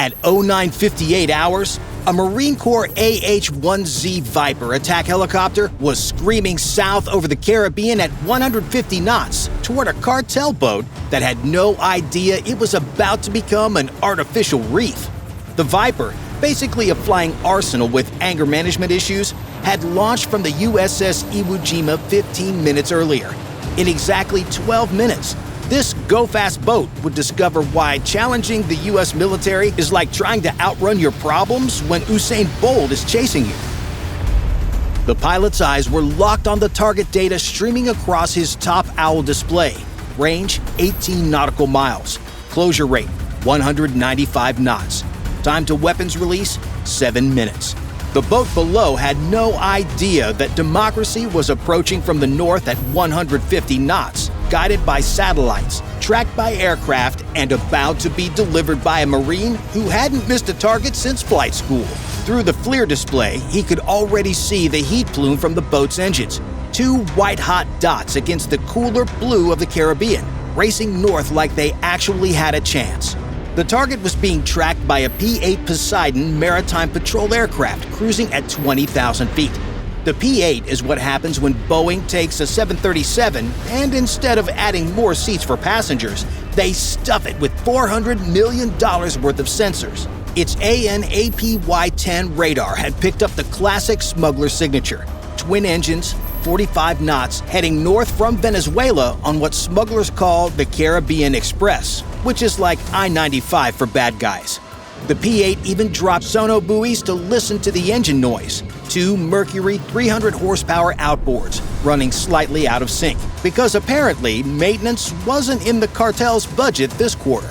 At 09:58 hours, a Marine Corps AH-1Z Viper attack helicopter was screaming south over the Caribbean at 150 knots toward a cartel boat that had no idea it was about to become an artificial reef. The Viper, basically a flying arsenal with anger management issues, had launched from the USS Iwo Jima 15 minutes earlier. In exactly 12 minutes, this go-fast boat would discover why challenging the U.S. military is like trying to outrun your problems when Usain Bolt is chasing you. The pilot's eyes were locked on the target data streaming across his TopOwl display. Range 18 nautical miles. Closure rate 195 knots. Time to weapons release 7 minutes. The boat below had no idea that democracy was approaching from the north at 150 knots, guided by satellites, tracked by aircraft, and about to be delivered by a Marine who hadn't missed a target since flight school. Through the FLIR display, he could already see the heat plume from the boat's engines, 2 white-hot dots against the cooler blue of the Caribbean, racing north like they actually had a chance. The target was being tracked by a P-8 Poseidon maritime patrol aircraft cruising at 20,000 feet. The P-8 is what happens when Boeing takes a 737 and instead of adding more seats for passengers, they stuff it with $400 million worth of sensors. Its AN/APY-10 radar had picked up the classic smuggler signature: twin engines, 45 knots, heading north from Venezuela on what smugglers call the Caribbean Express, which is like I-95 for bad guys. The P-8 even dropped sono buoys to listen to the engine noise. 2 Mercury 300 horsepower outboards running slightly out of sync, because apparently maintenance wasn't in the cartel's budget this quarter.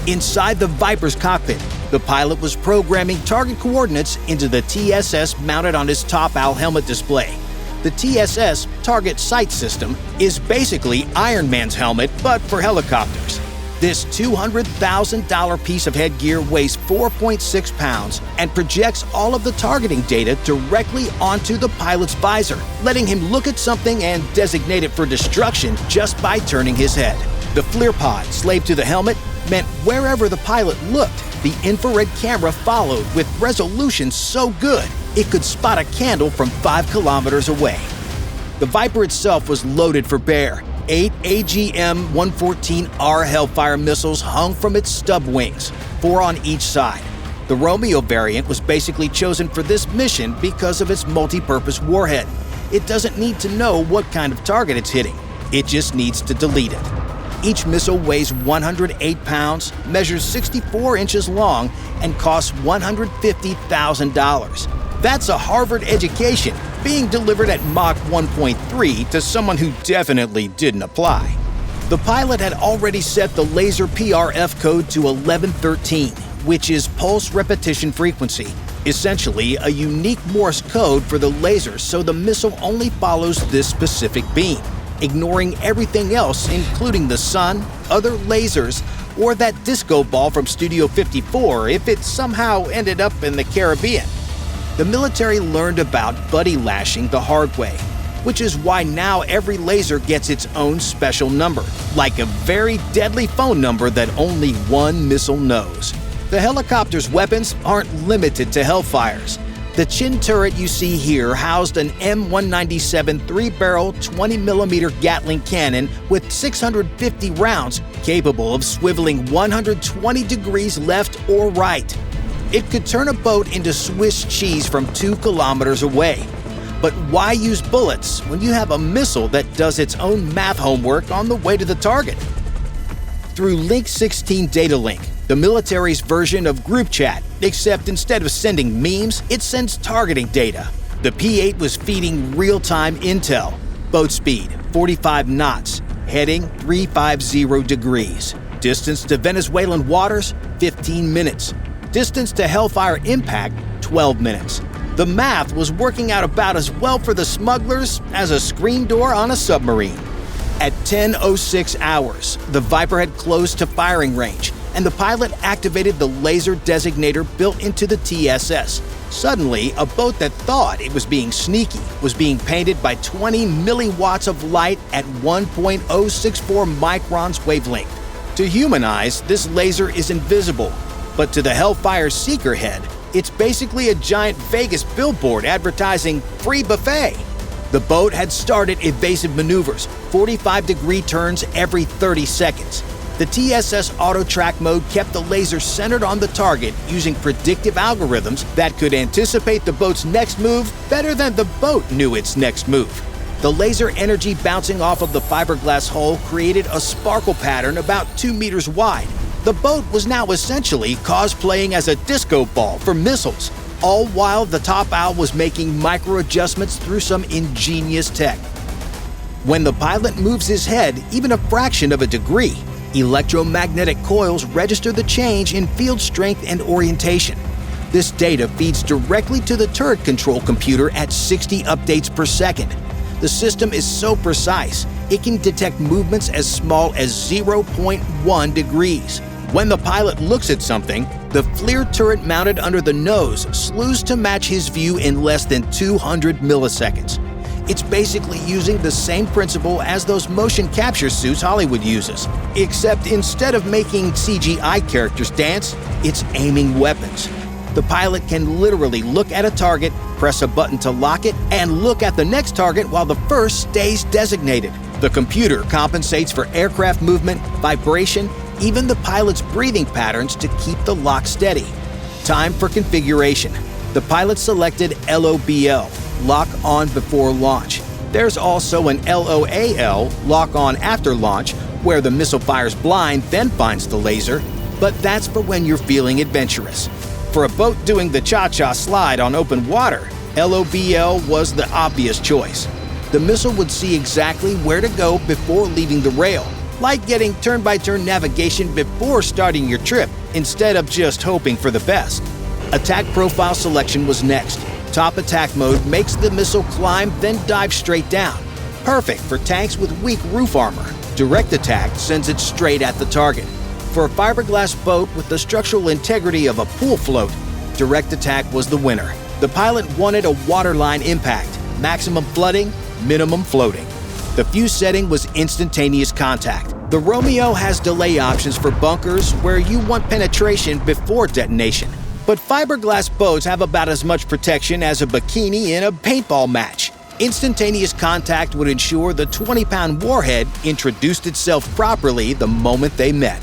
Inside the Viper's cockpit, the pilot was programming target coordinates into the TSS mounted on his TopOwl helmet display. The TSS, Target Sight System, is basically Iron Man's helmet, but for helicopters. This $200,000 piece of headgear weighs 4.6 pounds and projects all of the targeting data directly onto the pilot's visor, letting him look at something and designate it for destruction just by turning his head. The FLIR pod slaved to the helmet meant wherever the pilot looked, the infrared camera followed with resolution so good it could spot a candle from 5 kilometers away. The Viper itself was loaded for bear. 8 AGM-114R Hellfire missiles hung from its stub wings, 4 on each side. The Romeo variant was basically chosen for this mission because of its multi-purpose warhead. It doesn't need to know what kind of target it's hitting. It just needs to delete it. Each missile weighs 108 pounds, measures 64 inches long, and costs $150,000. That's a Harvard education being delivered at Mach 1.3 to someone who definitely didn't apply. The pilot had already set the laser PRF code to 1113, which is pulse repetition frequency, essentially a unique Morse code for the laser so the missile only follows this specific beam, ignoring everything else including the sun, other lasers, or that disco ball from Studio 54 if it somehow ended up in the Caribbean. The military learned about buddy lashing the hard way, which is why now every laser gets its own special number, like a very deadly phone number that only one missile knows. The helicopter's weapons aren't limited to Hellfires. The chin turret you see here housed an M197 3-barrel 20mm Gatling cannon with 650 rounds capable of swiveling 120 degrees left or right. It could turn a boat into Swiss cheese from 2 kilometers away. But why use bullets when you have a missile that does its own math homework on the way to the target? Through Link 16 Data Link, the military's version of group chat, except instead of sending memes, it sends targeting data. The P-8 was feeding real-time intel. Boat speed, 45 knots. Heading, 350 degrees. Distance to Venezuelan waters, 15 minutes. Distance to Hellfire impact, 12 minutes. The math was working out about as well for the smugglers as a screen door on a submarine. At 10:06 hours, the Viper had closed to firing range, and the pilot activated the laser designator built into the TSS. Suddenly, a boat that thought it was being sneaky was being painted by 20 milliwatts of light at 1.064 microns wavelength. To human eyes, this laser is invisible. But to the Hellfire seeker head, it's basically a giant Vegas billboard advertising free buffet. The boat had started evasive maneuvers, 45-degree turns every 30 seconds. The TSS auto track mode kept the laser centered on the target using predictive algorithms that could anticipate the boat's next move better than the boat knew its next move. The laser energy bouncing off of the fiberglass hull created a sparkle pattern about 2 meters wide. The boat was now essentially cosplaying as a disco ball for missiles, all while the TopOwl was making micro-adjustments through some ingenious tech. When the pilot moves his head even a fraction of a degree, electromagnetic coils register the change in field strength and orientation. This data feeds directly to the turret control computer at 60 updates per second. The system is so precise, it can detect movements as small as 0.1 degrees. When the pilot looks at something, the FLIR turret mounted under the nose slews to match his view in less than 200 milliseconds. It's basically using the same principle as those motion capture suits Hollywood uses, except instead of making CGI characters dance, it's aiming weapons. The pilot can literally look at a target, press a button to lock it, and look at the next target while the first stays designated. The computer compensates for aircraft movement, vibration, even the pilot's breathing patterns to keep the lock steady. Time for configuration. The pilot selected LOBL, lock on before launch. There's also an LOAL, lock on after launch, where the missile fires blind then finds the laser, but that's for when you're feeling adventurous. For a boat doing the cha-cha slide on open water, LOBL was the obvious choice. The missile would see exactly where to go before leaving the rail, like getting turn-by-turn navigation before starting your trip, instead of just hoping for the best. Attack profile selection was next. Top attack mode makes the missile climb, then dive straight down. Perfect for tanks with weak roof armor. Direct attack sends it straight at the target. For a fiberglass boat with the structural integrity of a pool float, direct attack was the winner. The pilot wanted a waterline impact, maximum flooding, minimum floating. The fuse setting was instantaneous contact. The Romeo has delay options for bunkers where you want penetration before detonation. But fiberglass boats have about as much protection as a bikini in a paintball match. Instantaneous contact would ensure the 20-pound warhead introduced itself properly the moment they met.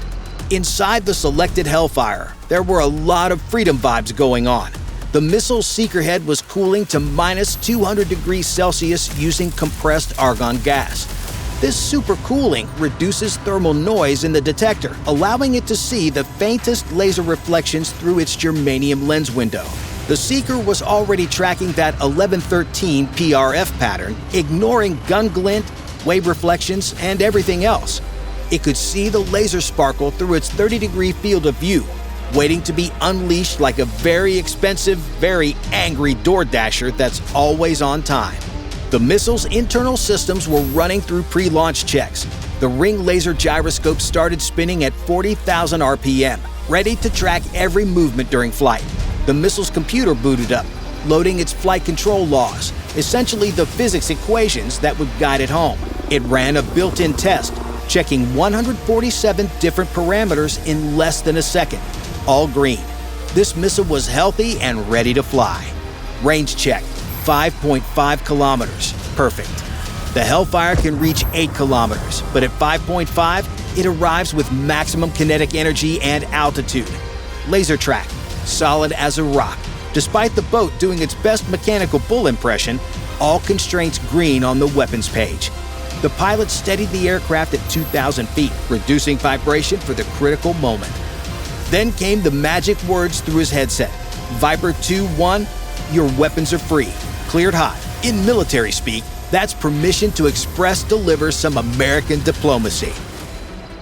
Inside the selected Hellfire, there were a lot of freedom vibes going on. The missile seeker head was cooling to minus 200 degrees Celsius using compressed argon gas. This supercooling reduces thermal noise in the detector, allowing it to see the faintest laser reflections through its germanium lens window. The seeker was already tracking that 1113 PRF pattern, ignoring gun glint, wave reflections, and everything else. It could see the laser sparkle through its 30-degree field of view, waiting to be unleashed like a very expensive, very angry DoorDasher that's always on time. The missile's internal systems were running through pre-launch checks. The ring laser gyroscope started spinning at 40,000 RPM, ready to track every movement during flight. The missile's computer booted up, loading its flight control laws, essentially the physics equations that would guide it home. It ran a built-in test, checking 147 different parameters in less than a second, all green. This missile was healthy and ready to fly. Range check, 5.5 kilometers, perfect. The Hellfire can reach 8 kilometers, but at 5.5, it arrives with maximum kinetic energy and altitude. Laser track, solid as a rock. Despite the boat doing its best mechanical bull impression, all constraints green on the weapons page. The pilot steadied the aircraft at 2,000 feet, reducing vibration for the critical moment. Then came the magic words through his headset. Viper 2-1, your weapons are free. Cleared hot. In military speak, that's permission to express deliver some American diplomacy.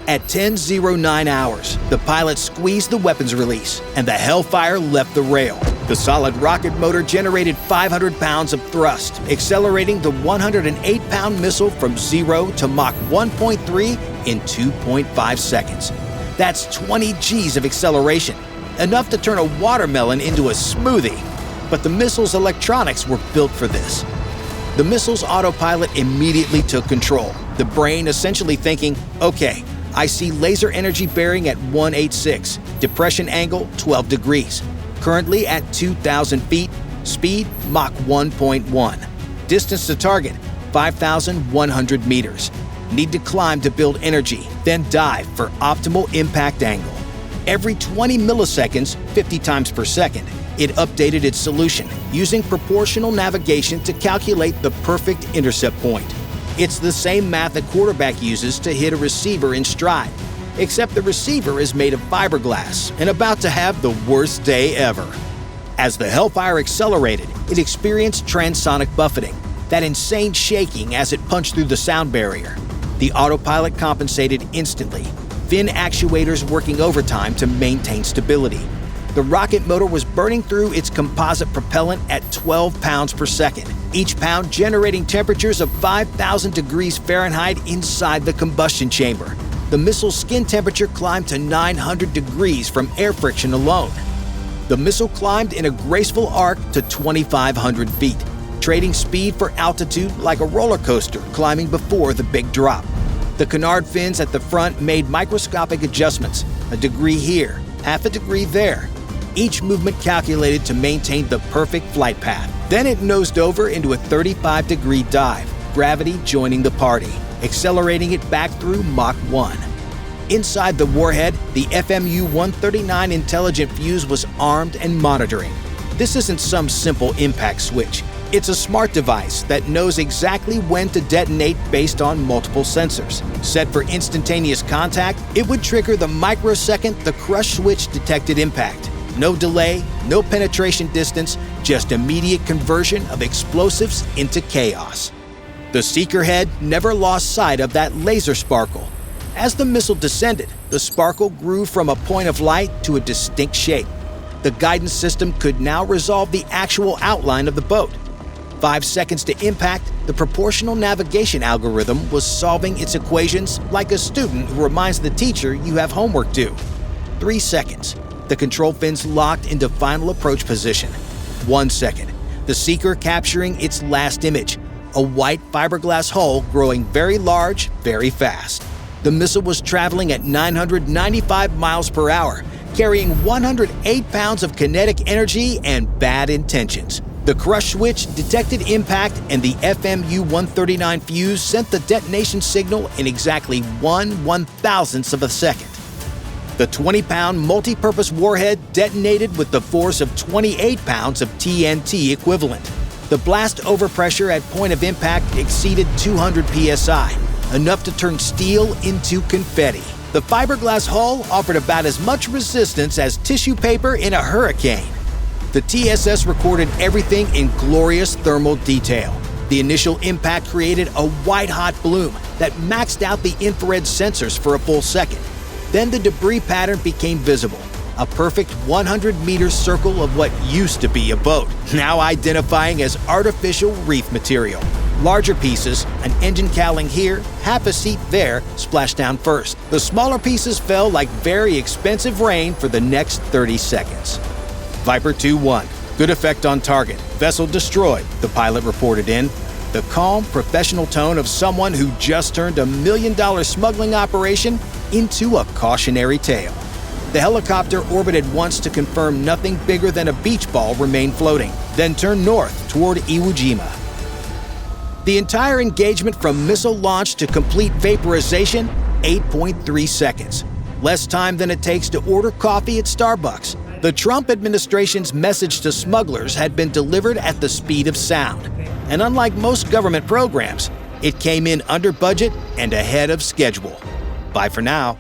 At 10:09 hours, the pilot squeezed the weapons release, and the Hellfire left the rail. The solid rocket motor generated 500 pounds of thrust, accelerating the 108-pound missile from 0 to Mach 1.3 in 2.5 seconds. That's 20 Gs of acceleration, enough to turn a watermelon into a smoothie. But the missile's electronics were built for this. The missile's autopilot immediately took control, the brain essentially thinking, okay, I see laser energy bearing at 186, depression angle 12 degrees. Currently at 2,000 feet, speed Mach 1.1. Distance to target 5,100 meters. Need to climb to build energy, then dive for optimal impact angle. Every 20 milliseconds, 50 times per second, it updated its solution using proportional navigation to calculate the perfect intercept point. It's the same math a quarterback uses to hit a receiver in stride, except the receiver is made of fiberglass and about to have the worst day ever. As the Hellfire accelerated, it experienced transonic buffeting, that insane shaking as it punched through the sound barrier. The autopilot compensated instantly, fin actuators working overtime to maintain stability. The rocket motor was burning through its composite propellant at 12 pounds per second, each pound generating temperatures of 5,000 degrees Fahrenheit inside the combustion chamber. The missile's skin temperature climbed to 900 degrees from air friction alone. The missile climbed in a graceful arc to 2,500 feet, trading speed for altitude like a roller coaster climbing before the big drop. The canard fins at the front made microscopic adjustments, a degree here, half a degree there, each movement calculated to maintain the perfect flight path. Then it nosed over into a 35-degree dive, gravity joining the party, accelerating it back through Mach 1. Inside the warhead, the FMU-139 intelligent fuse was armed and monitoring. This isn't some simple impact switch. It's a smart device that knows exactly when to detonate based on multiple sensors. Set for instantaneous contact, it would trigger the microsecond the crush switch detected impact. No delay, no penetration distance, just immediate conversion of explosives into chaos. The seeker head never lost sight of that laser sparkle. As the missile descended, the sparkle grew from a point of light to a distinct shape. The guidance system could now resolve the actual outline of the boat. 5 seconds to impact, the proportional navigation algorithm was solving its equations like a student who reminds the teacher you have homework due. 3 seconds. The control fins locked into final approach position. 1 second. The seeker capturing its last image, a white fiberglass hull growing very large, very fast. The missile was traveling at 995 miles per hour, carrying 108 pounds of kinetic energy and bad intentions. The crush switch detected impact and the FMU-139 fuse sent the detonation signal in exactly 1/1000th of a second. The 20-pound multi-purpose warhead detonated with the force of 28 pounds of TNT equivalent. The blast overpressure at point of impact exceeded 200 psi, enough to turn steel into confetti. The fiberglass hull offered about as much resistance as tissue paper in a hurricane. The TSS recorded everything in glorious thermal detail. The initial impact created a white-hot bloom that maxed out the infrared sensors for a full second. Then the debris pattern became visible, a perfect 100-meter circle of what used to be a boat, now identifying as artificial reef material. Larger pieces, an engine cowling here, half a seat there, splashed down first. The smaller pieces fell like very expensive rain for the next 30 seconds. Viper 2-1. Good effect on target. Vessel destroyed, the pilot reported in. The calm, professional tone of someone who just turned $1 million smuggling operation into a cautionary tale. The helicopter orbited once to confirm nothing bigger than a beach ball remained floating, then turned north toward Iwo Jima. The entire engagement from missile launch to complete vaporization, 8.3 seconds. Less time than it takes to order coffee at Starbucks. The Trump administration's message to smugglers had been delivered at the speed of sound. And unlike most government programs, it came in under budget and ahead of schedule. Bye for now.